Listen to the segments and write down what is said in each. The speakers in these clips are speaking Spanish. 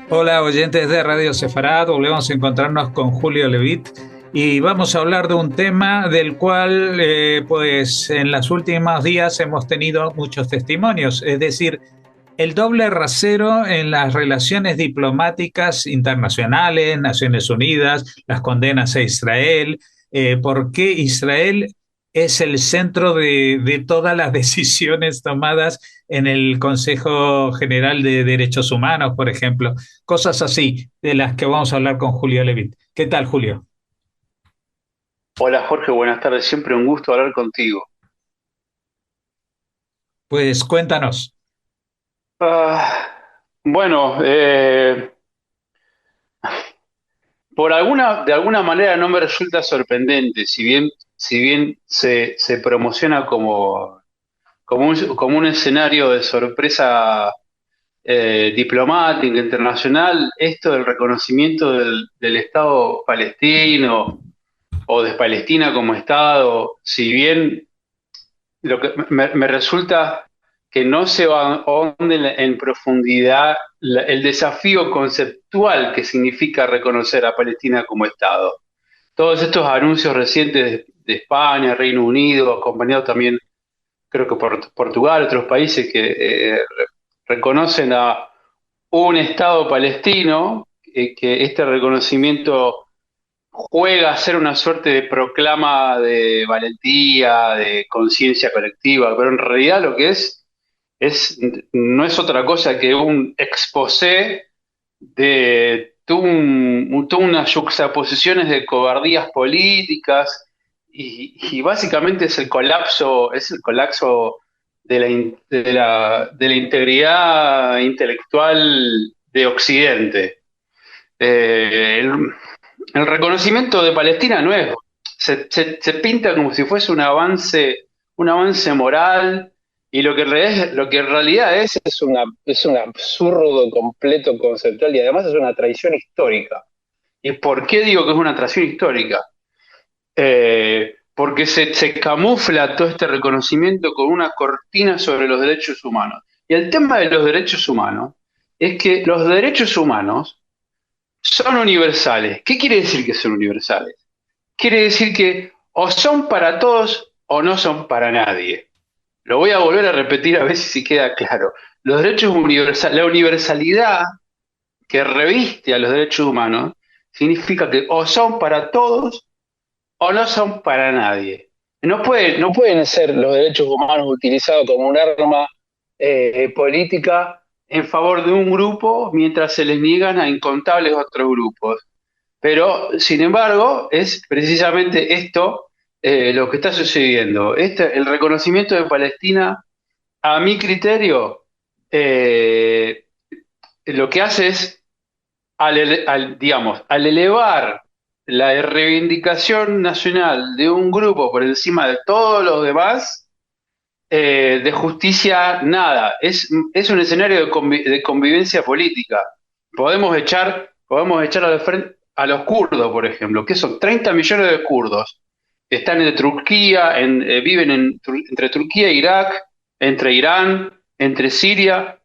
Hola, oyentes de Radio Sefarad, volvemos a encontrarnos con Julio Levit y vamos a hablar de un tema del cual, pues, en los últimos días hemos tenido muchos testimonios, es decir, el doble rasero en las relaciones diplomáticas internacionales, Naciones Unidas, las condenas a Israel, por qué Israel es el centro de todas las decisiones tomadas en el Consejo General de Derechos Humanos, por ejemplo, cosas así de las que vamos a hablar con Julio Levit. ¿Qué tal, Julio? Hola Jorge, buenas tardes. Siempre un gusto hablar contigo. Pues cuéntanos. Ah, bueno, de alguna manera no me resulta sorprendente, si bien se promociona como un escenario de sorpresa diplomática internacional, esto del reconocimiento del Estado palestino o de Palestina como Estado, si bien lo que me resulta que no se ahonde en profundidad el desafío conceptual que significa reconocer a Palestina como Estado. Todos estos anuncios recientes de España, Reino Unido, acompañado también, creo que por Portugal, otros países que reconocen a un Estado palestino, que este reconocimiento juega a ser una suerte de proclama de valentía, de conciencia colectiva, pero en realidad lo que es, no es otra cosa que un exposé de todas unas juxtaposiciones de cobardías políticas y básicamente es el colapso de la integridad intelectual de Occidente. El reconocimiento de Palestina no es, se pinta como si fuese un avance moral, y lo que en realidad es un absurdo completo conceptual y además es una traición histórica. ¿Y por qué digo que es una traición histórica? Porque se camufla todo este reconocimiento con una cortina sobre los derechos humanos. Y el tema de los derechos humanos es que los derechos humanos son universales. ¿Qué quiere decir que son universales? Quiere decir que o son para todos o no son para nadie. Lo voy a volver a repetir a ver si queda claro. Los derechos universales, la universalidad que reviste a los derechos humanos significa que o son para todos o no son para nadie. No pueden ser los derechos humanos utilizados como un arma política en favor de un grupo mientras se les niegan a incontables otros grupos. Pero, sin embargo, es precisamente esto lo que está sucediendo. El reconocimiento de Palestina, a mi criterio, lo que hace es, digamos, al elevar la reivindicación nacional de un grupo por encima de todos los demás, de justicia nada. Es un escenario de convivencia política. Podemos echar a los kurdos, por ejemplo, que son 30 millones de kurdos. Están entre Turquía, viven entre Turquía e Irak, entre Irán, entre Siria,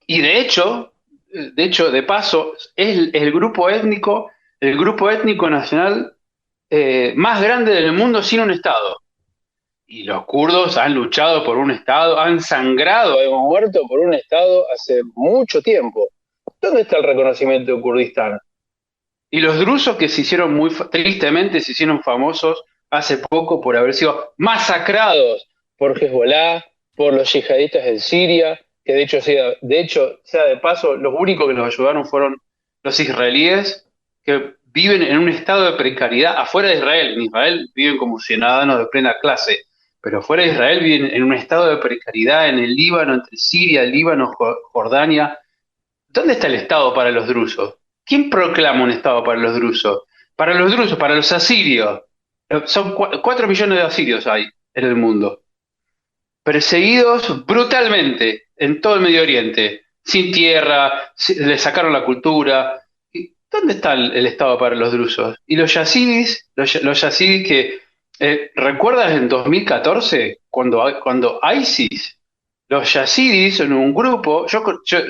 y de paso, es el grupo étnico nacional más grande del mundo sin un Estado. Y los kurdos han luchado por un Estado, han sangrado, han muerto por un Estado hace mucho tiempo. ¿Dónde está el reconocimiento de Kurdistán? Y los drusos que tristemente se hicieron famosos hace poco por haber sido masacrados por Hezbollah, por los yihadistas en Siria, que sea de paso, los únicos que los ayudaron fueron los israelíes, que viven en un estado de precariedad afuera de Israel. En Israel viven como ciudadanos de plena clase, pero fuera de Israel viven en un estado de precariedad en el Líbano, entre Siria, Líbano, Jordania. ¿Dónde está el Estado para los drusos? ¿Quién proclama un Estado para los drusos? Para los drusos, para los asirios. Son 4 millones de asirios hay en el mundo. Perseguidos brutalmente en todo el Medio Oriente. Sin tierra, les sacaron la cultura. ¿Dónde está el Estado para los drusos? Y los yazidis, los yazidis que, ¿recuerdas en 2014 cuando ISIS, los yazidis son un grupo, yo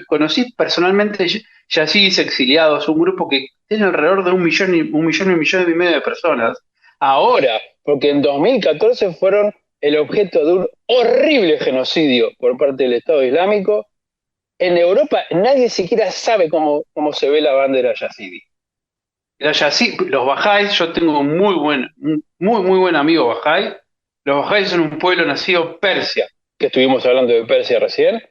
conocí personalmente yazidis exiliados, un grupo que tiene alrededor de un millón y medio de personas, ahora, porque en 2014 fueron el objeto de un horrible genocidio por parte del Estado Islámico. En Europa nadie siquiera sabe cómo se ve la bandera yazidi. Los bajáis, yo tengo un muy buen amigo bajáis. Los bajáis son un pueblo nacido en Persia, que estuvimos hablando de Persia recién,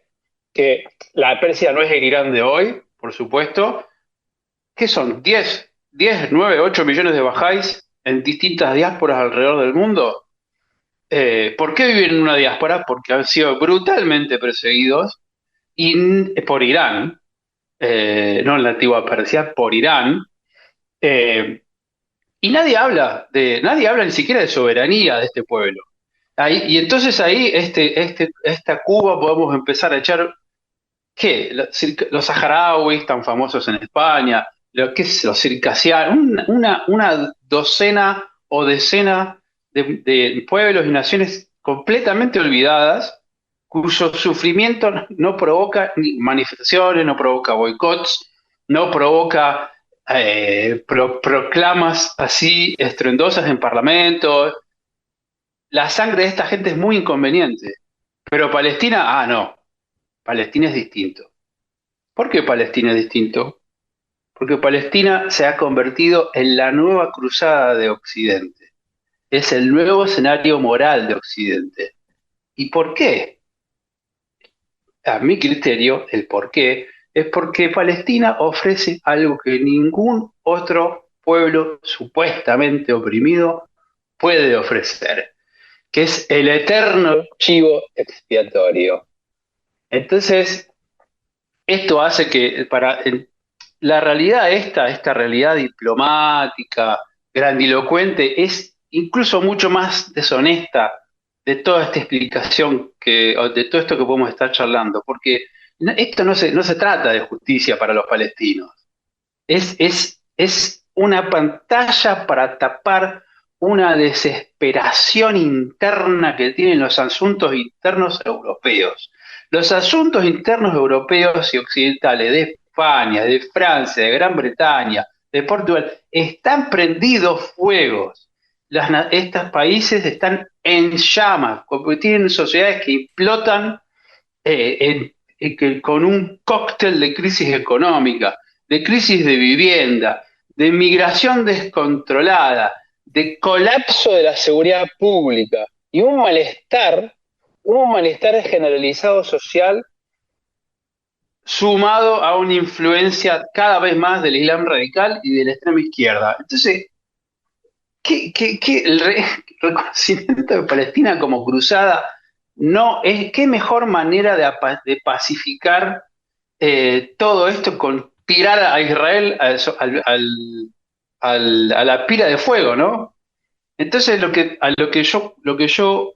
que la Persia no es el Irán de hoy, por supuesto. ¿Qué son? ¿10, 9, 8 millones de bajáis en distintas diásporas alrededor del mundo? ¿Por qué viven en una diáspora? Porque han sido brutalmente perseguidos por Irán, no en la antigua Persia, por Irán. eh, y nadie habla ni siquiera de soberanía de este pueblo. Y entonces ahí, esta Cuba podemos empezar a echar, ¿qué? Los saharauis tan famosos en España, ¿qué es? Los circasianos, una docena o decena de pueblos y naciones completamente olvidadas, cuyo sufrimiento no provoca ni manifestaciones, no provoca boicots, no provoca proclamas así estruendosas en parlamento. La sangre de esta gente es muy inconveniente. Pero Palestina, no, Palestina es distinto. ¿Por qué Palestina es distinto? Porque Palestina se ha convertido en la nueva cruzada de Occidente. Es el nuevo escenario moral de Occidente. ¿Y por qué? A mi criterio, el por qué es porque Palestina ofrece algo que ningún otro pueblo supuestamente oprimido puede ofrecer, que es el eterno chivo expiatorio. Entonces, esto hace que la realidad esta realidad diplomática, grandilocuente, es incluso mucho más deshonesta de toda esta explicación o de todo esto que podemos estar charlando, porque esto no se trata de justicia para los palestinos, es una pantalla para tapar una desesperación interna que tienen los asuntos internos europeos. Los asuntos internos europeos y occidentales de España, de Francia, de Gran Bretaña, de Portugal, están prendidos fuegos. Estos países están en llamas, porque tienen sociedades que implotan con un cóctel de crisis económica, de crisis de vivienda, de migración descontrolada, de colapso de la seguridad pública y un malestar generalizado social sumado a una influencia cada vez más del Islam radical y de la extrema izquierda. Entonces, el reconocimiento de Palestina como cruzada no es qué mejor manera de pacificar todo esto con tirar a Israel a la pira de fuego, ¿no? Entonces lo que yo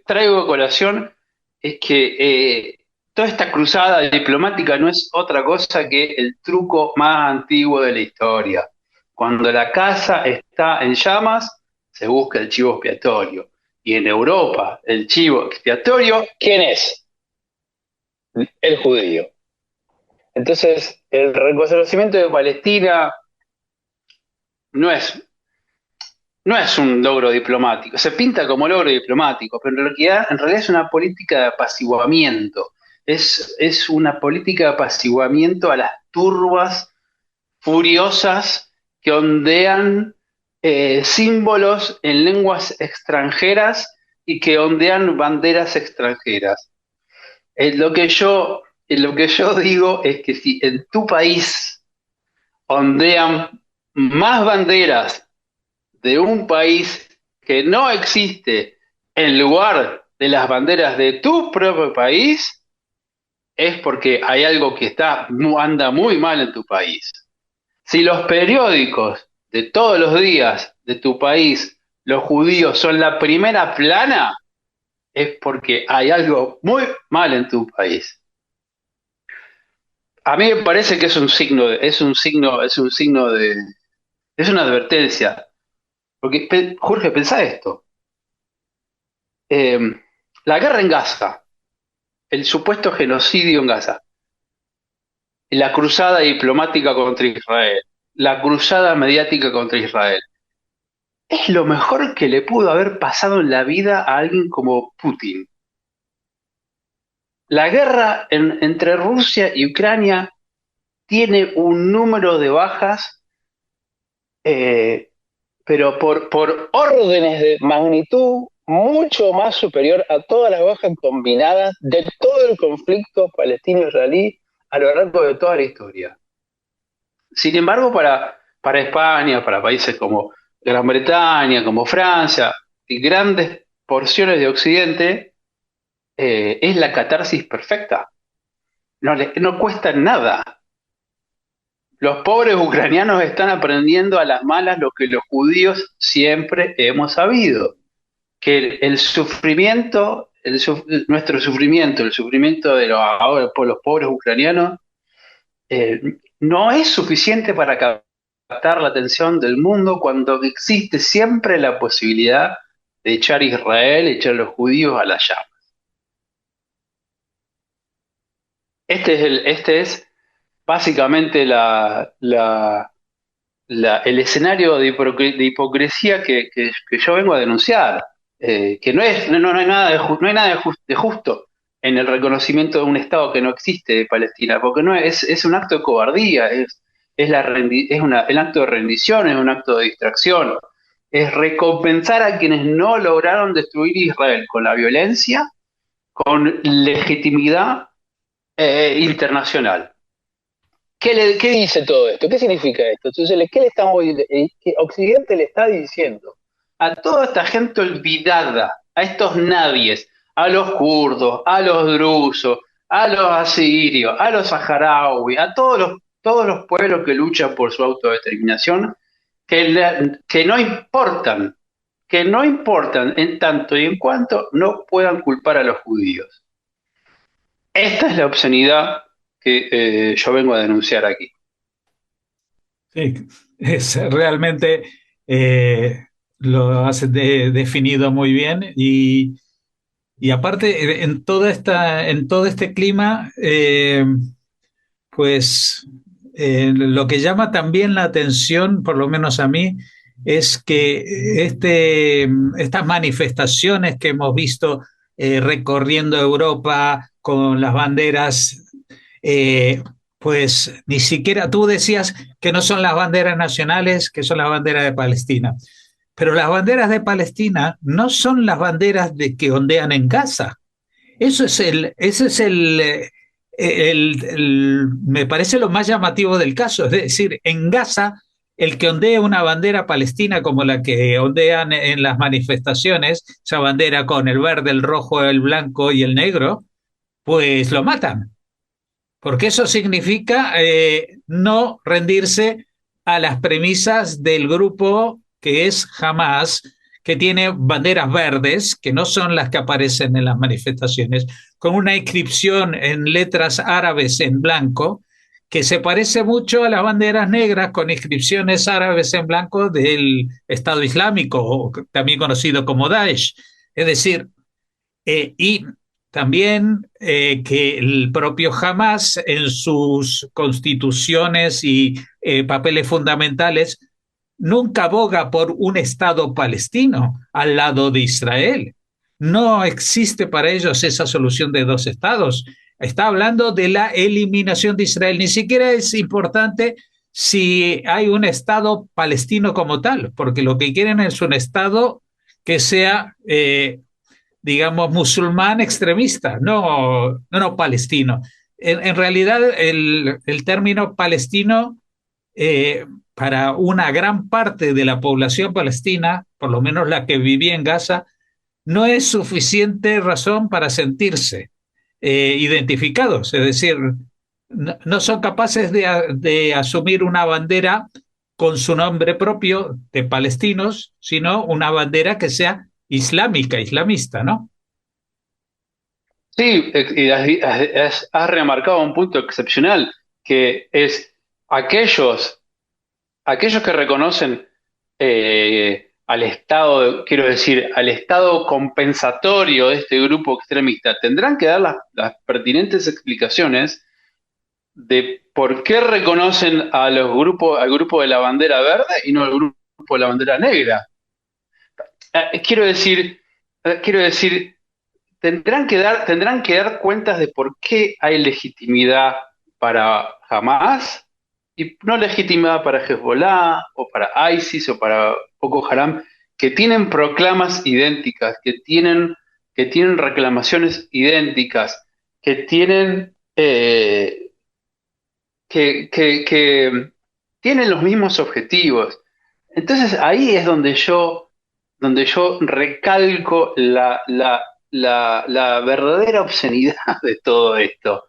traigo a colación es que toda esta cruzada diplomática no es otra cosa que el truco más antiguo de la historia. Cuando la casa está en llamas, se busca el chivo expiatorio. Y en Europa, el chivo expiatorio, ¿quién es? El judío. Entonces, el reconocimiento de Palestina no es, no es un logro diplomático, se pinta como logro diplomático, pero en realidad es una política de apaciguamiento, es una política de apaciguamiento a las turbas furiosas que ondean símbolos en lenguas extranjeras y que ondean banderas extranjeras. Lo que yo digo es que si en tu país ondean más banderas de un país que no existe en lugar de las banderas de tu propio país, es porque hay algo que anda muy mal en tu país. Si los periódicos de todos los días de tu país, los judíos son la primera plana, es porque hay algo muy mal en tu país. A mí me parece que es un signo, es una advertencia. Porque, Jorge, pensá esto. Eh, la guerra en Gaza, el supuesto genocidio en Gaza, la cruzada diplomática contra Israel, la cruzada mediática contra Israel, es lo mejor que le pudo haber pasado en la vida a alguien como Putin. La guerra entre Rusia y Ucrania tiene un número de bajas, eh, pero por órdenes de magnitud mucho más superior a todas las bajas combinadas de todo el conflicto palestino-israelí a lo largo de toda la historia. Sin embargo, para España, para países como Gran Bretaña, como Francia y grandes porciones de Occidente, es la catarsis perfecta. No cuesta nada. Los pobres ucranianos están aprendiendo a las malas lo que los judíos siempre hemos sabido, que el sufrimiento, nuestro sufrimiento, el sufrimiento de ahora por los pobres ucranianos, eh, no es suficiente para captar la atención del mundo cuando existe siempre la posibilidad de echar a Israel, echar a los judíos a la llama. Este es básicamente el escenario de hipocresía que yo vengo a denunciar, que no hay nada no hay nada de justo en el reconocimiento de un Estado que no existe de Palestina, porque no es un acto de cobardía, el acto de rendición, es un acto de distracción, es recompensar a quienes no lograron destruir Israel con la violencia, con legitimidad internacional. ¿Qué dice todo esto? ¿Qué significa esto? Entonces, ¿qué le estamos, qué Occidente le está diciendo a toda esta gente olvidada, a estos nadies, a los kurdos, a los drusos, a los asirios, a los saharauis, a todos los pueblos que luchan por su autodeterminación, que que no importan en tanto y en cuanto no puedan culpar a los judíos? Esta es la obscenidad que yo vengo a denunciar aquí. Sí, es realmente lo has definido muy bien y aparte en todo este clima, pues lo que llama también la atención, por lo menos a mí, es que estas manifestaciones que hemos visto recorriendo Europa con las banderas, eh, pues ni siquiera tú decías que no son las banderas nacionales, que son las banderas de Palestina. Pero las banderas de Palestina no son las banderas de que ondean en Gaza. Ese es me parece lo más llamativo del caso. Es decir, en Gaza, el que ondea una bandera palestina como la que ondean en las manifestaciones, esa bandera con el verde, el rojo, el blanco y el negro, pues lo matan. Porque eso significa no rendirse a las premisas del grupo que es Hamas, que tiene banderas verdes, que no son las que aparecen en las manifestaciones, con una inscripción en letras árabes en blanco, que se parece mucho a las banderas negras con inscripciones árabes en blanco del Estado Islámico, también conocido como Daesh. Es decir, y también que el propio Hamas en sus constituciones y papeles fundamentales nunca aboga por un Estado palestino al lado de Israel. No existe para ellos esa solución de dos estados. Está hablando de la eliminación de Israel. Ni siquiera es importante si hay un Estado palestino como tal, porque lo que quieren es un Estado que sea digamos, musulmán extremista, no palestino. En realidad, el término palestino, para una gran parte de la población palestina, por lo menos la que vivía en Gaza, no es suficiente razón para sentirse identificados. Es decir, no son capaces de asumir una bandera con su nombre propio de palestinos, sino una bandera que sea islámica, islamista, ¿no? Sí, y has remarcado un punto excepcional, que es aquellos, aquellos que reconocen al Estado, quiero decir, al Estado compensatorio de este grupo extremista, tendrán que dar las pertinentes explicaciones de por qué reconocen a los grupos, al grupo de la bandera verde y no al grupo de la bandera negra. Quiero decir, quiero decir, tendrán que dar cuentas de por qué hay legitimidad para Hamas y no legitimidad para Hezbollah o para ISIS o para Boko Haram, que tienen proclamas idénticas, que tienen reclamaciones idénticas, que tienen que tienen los mismos objetivos. Entonces ahí es donde yo recalco la verdadera obscenidad de todo esto,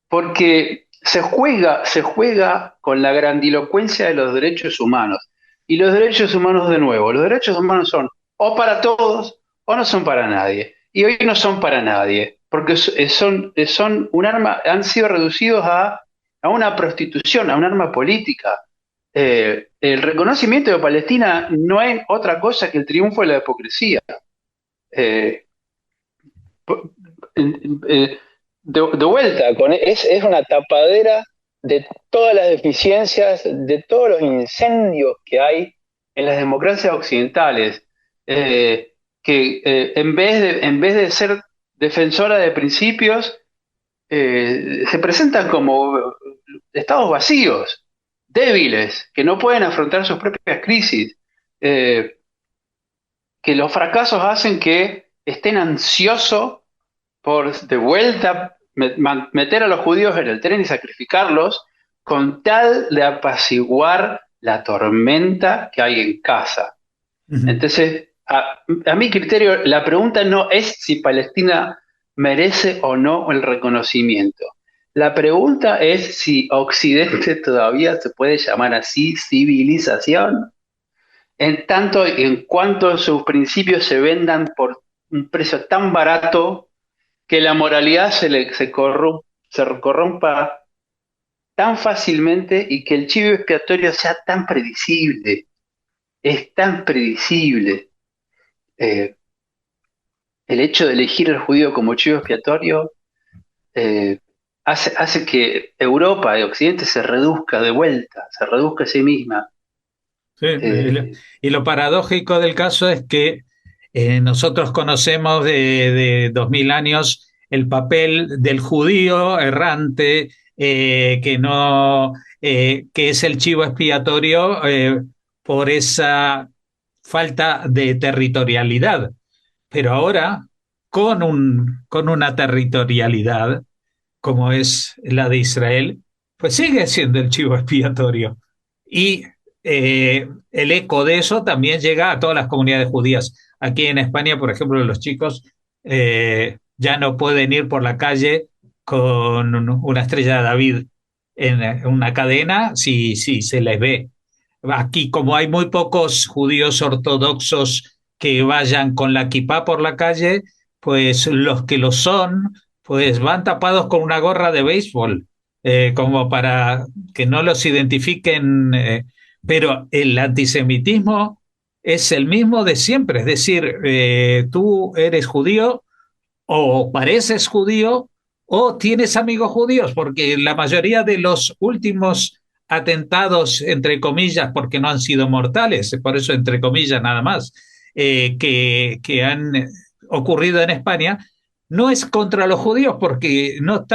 porque se juega con la grandilocuencia de los derechos humanos. Y los derechos humanos, de nuevo, los derechos humanos son o para todos o no son para nadie. Y hoy no son para nadie, porque son un arma, han sido reducidos a una prostitución, a un arma política. El reconocimiento de Palestina no es otra cosa que el triunfo de la hipocresía. Eh, de vuelta, es una tapadera de todas las deficiencias, de todos los incendios que hay en las democracias occidentales, que en vez de ser defensora de principios, se presentan como estados vacíos, débiles, que no pueden afrontar sus propias crisis, eh, que los fracasos hacen que estén ansiosos por de vuelta meter a los judíos en el tren y sacrificarlos con tal de apaciguar la tormenta que hay en casa. Ujú. Entonces, a mi criterio, la pregunta no es si Palestina merece o no el reconocimiento. La pregunta es si Occidente todavía se puede llamar así civilización, en tanto en cuanto sus principios se vendan por un precio tan barato que la moralidad se corrompa tan fácilmente y que el chivo expiatorio sea tan predecible. Es tan predecible. Eh, el hecho de elegir al judío como chivo expiatorio eh, hace que Europa y Occidente se reduzca de vuelta, se reduzca a sí misma. Sí, Eh, y lo paradójico del caso es que nosotros conocemos de 2000 años el papel del judío errante, que no, que es el chivo expiatorio por esa falta de territorialidad. Pero ahora, con una territorialidad como es la de Israel, pues sigue siendo el chivo expiatorio. Y el eco de eso también llega a todas las comunidades judías. Aquí en España, por ejemplo, los chicos ya no pueden ir por la calle con una estrella de David en una cadena si se les ve. Aquí, como hay muy pocos judíos ortodoxos que vayan con la kipá por la calle, pues los que lo son, pues van tapados con una gorra de béisbol, como para que no los identifiquen. Pero el antisemitismo es el mismo de siempre, es decir, tú eres judío o pareces judío o tienes amigos judíos, porque la mayoría de los últimos atentados, entre comillas, porque no han sido mortales, por eso entre comillas nada más, que han ocurrido en España, no es contra los judíos porque no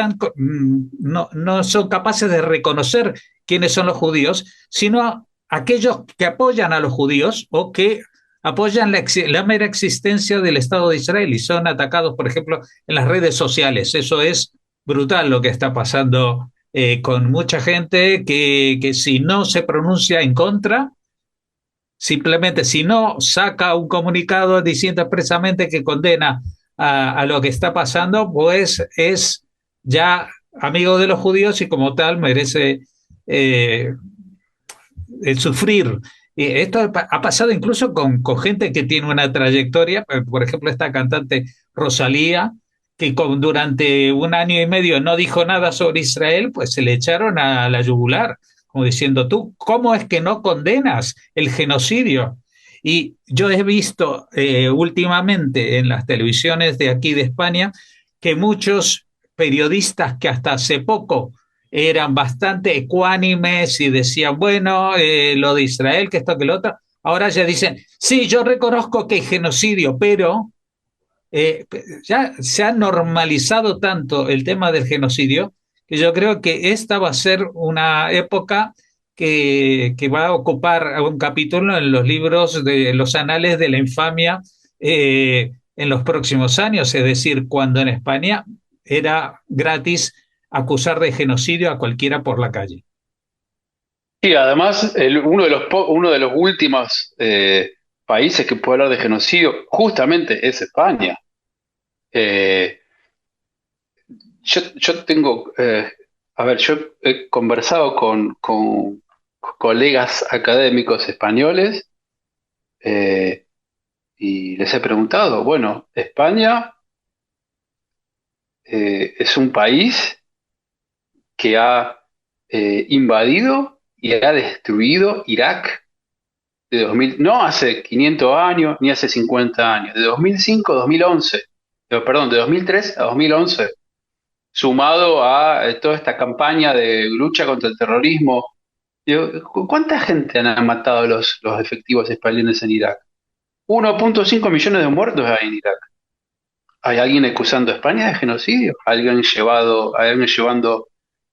son capaces de reconocer quiénes son los judíos, sino aquellos que apoyan a los judíos o que apoyan la mera existencia del Estado de Israel y son atacados, por ejemplo, en las redes sociales. Eso es brutal lo que está pasando con mucha gente que si no se pronuncia en contra, simplemente si no saca un comunicado diciendo expresamente que condena a lo que está pasando, pues es ya amigo de los judíos y como tal merece eh, el sufrir. Esto ha pasado incluso con gente que tiene una trayectoria, por ejemplo, esta cantante Rosalía, que durante un año y medio no dijo nada sobre Israel, pues se le echaron a la yugular, como diciendo, tú, ¿cómo es que no condenas el genocidio? Y yo he visto últimamente en las televisiones de aquí de España que muchos periodistas que hasta hace poco eran bastante ecuánimes y decían, bueno, lo de Israel, que esto, que lo otro, ahora ya dicen, sí, yo reconozco que hay genocidio, pero ya se ha normalizado tanto el tema del genocidio que yo creo que esta va a ser una época que va a ocupar un capítulo en los libros de los anales de la infamia en los próximos años, es decir, cuando en España era gratis acusar de genocidio a cualquiera por la calle. Y además, uno de los últimos países que puede hablar de genocidio justamente es España. Eh, yo tengo, a ver, yo he conversado con colegas académicos españoles eh, y les he preguntado, bueno, España es un país que ha invadido y ha destruido Irak de 2000, no hace 500 años ni hace 50 años, de 2005 a 2011, perdón, de 2003 a 2011, sumado a toda esta campaña de lucha contra el terrorismo. Digo, ¿cuánta gente han matado los efectivos españoles en Irak? 1,5 millones de muertos hay en Irak. ¿Hay alguien acusando a España de genocidio? ¿Alguien llevando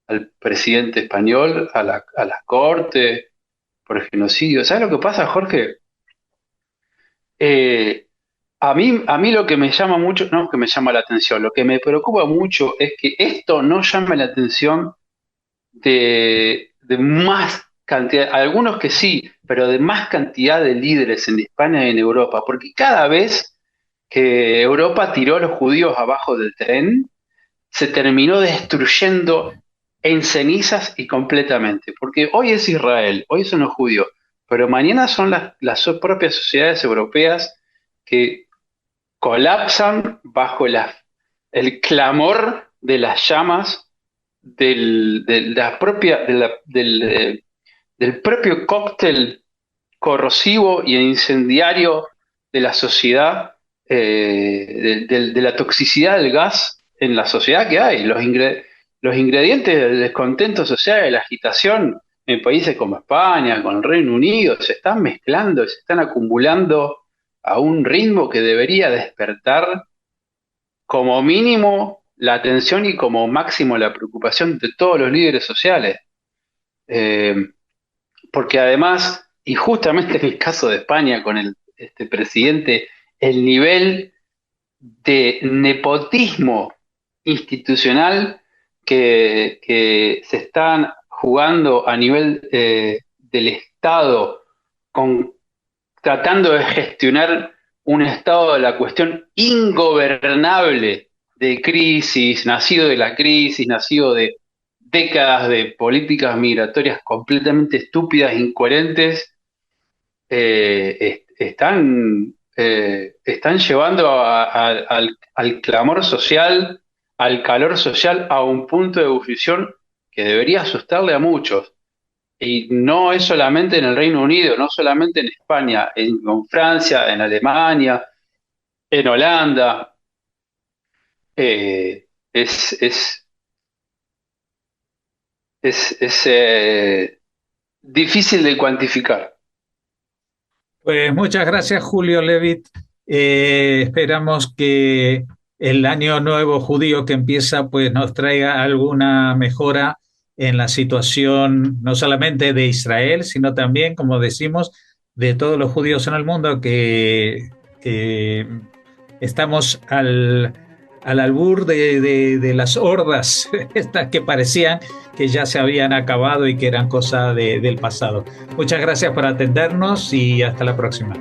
al presidente español a la corte por el genocidio? ¿Sabes lo que pasa, Jorge? Eh, a mí lo que me llama mucho, no que me llama la atención, lo que me preocupa mucho es que esto no llame la atención de más cantidad, algunos que sí, pero de más cantidad de líderes en España y en Europa, porque cada vez que Europa tiró a los judíos abajo del tren, se terminó destruyendo en cenizas y completamente, porque hoy es Israel, hoy son los judíos, pero mañana son las propias sociedades europeas que colapsan bajo el clamor de las llamas de la propia, del propio cóctel corrosivo y incendiario de la sociedad, de la toxicidad del gas en la sociedad que hay, los ingredientes del descontento social, de la agitación en países como España, con el Reino Unido, se están mezclando, se están acumulando a un ritmo que debería despertar como mínimo la atención y como máximo la preocupación de todos los líderes sociales. Eh, Porque además, y justamente en el caso de España con este presidente, el nivel de nepotismo institucional que se están jugando a nivel del Estado, con, tratando de gestionar un estado de la cuestión ingobernable de crisis, nacido de la crisis, nacido de décadas de políticas migratorias completamente estúpidas, incoherentes, están llevando al clamor social, al calor social, a un punto de ebullición que debería asustarle a muchos. Y no es solamente en el Reino Unido, no solamente en España, en Francia, en Alemania, en Holanda. Eh, es, es, es difícil de cuantificar. Pues muchas gracias, Julio Levitt. Esperamos que el año nuevo judío que empieza pues nos traiga alguna mejora en la situación no solamente de Israel, sino también, como decimos, de todos los judíos en el mundo que estamos al albur de las hordas, estas que parecían que ya se habían acabado y que eran cosa del pasado. Muchas gracias por atendernos y hasta la próxima.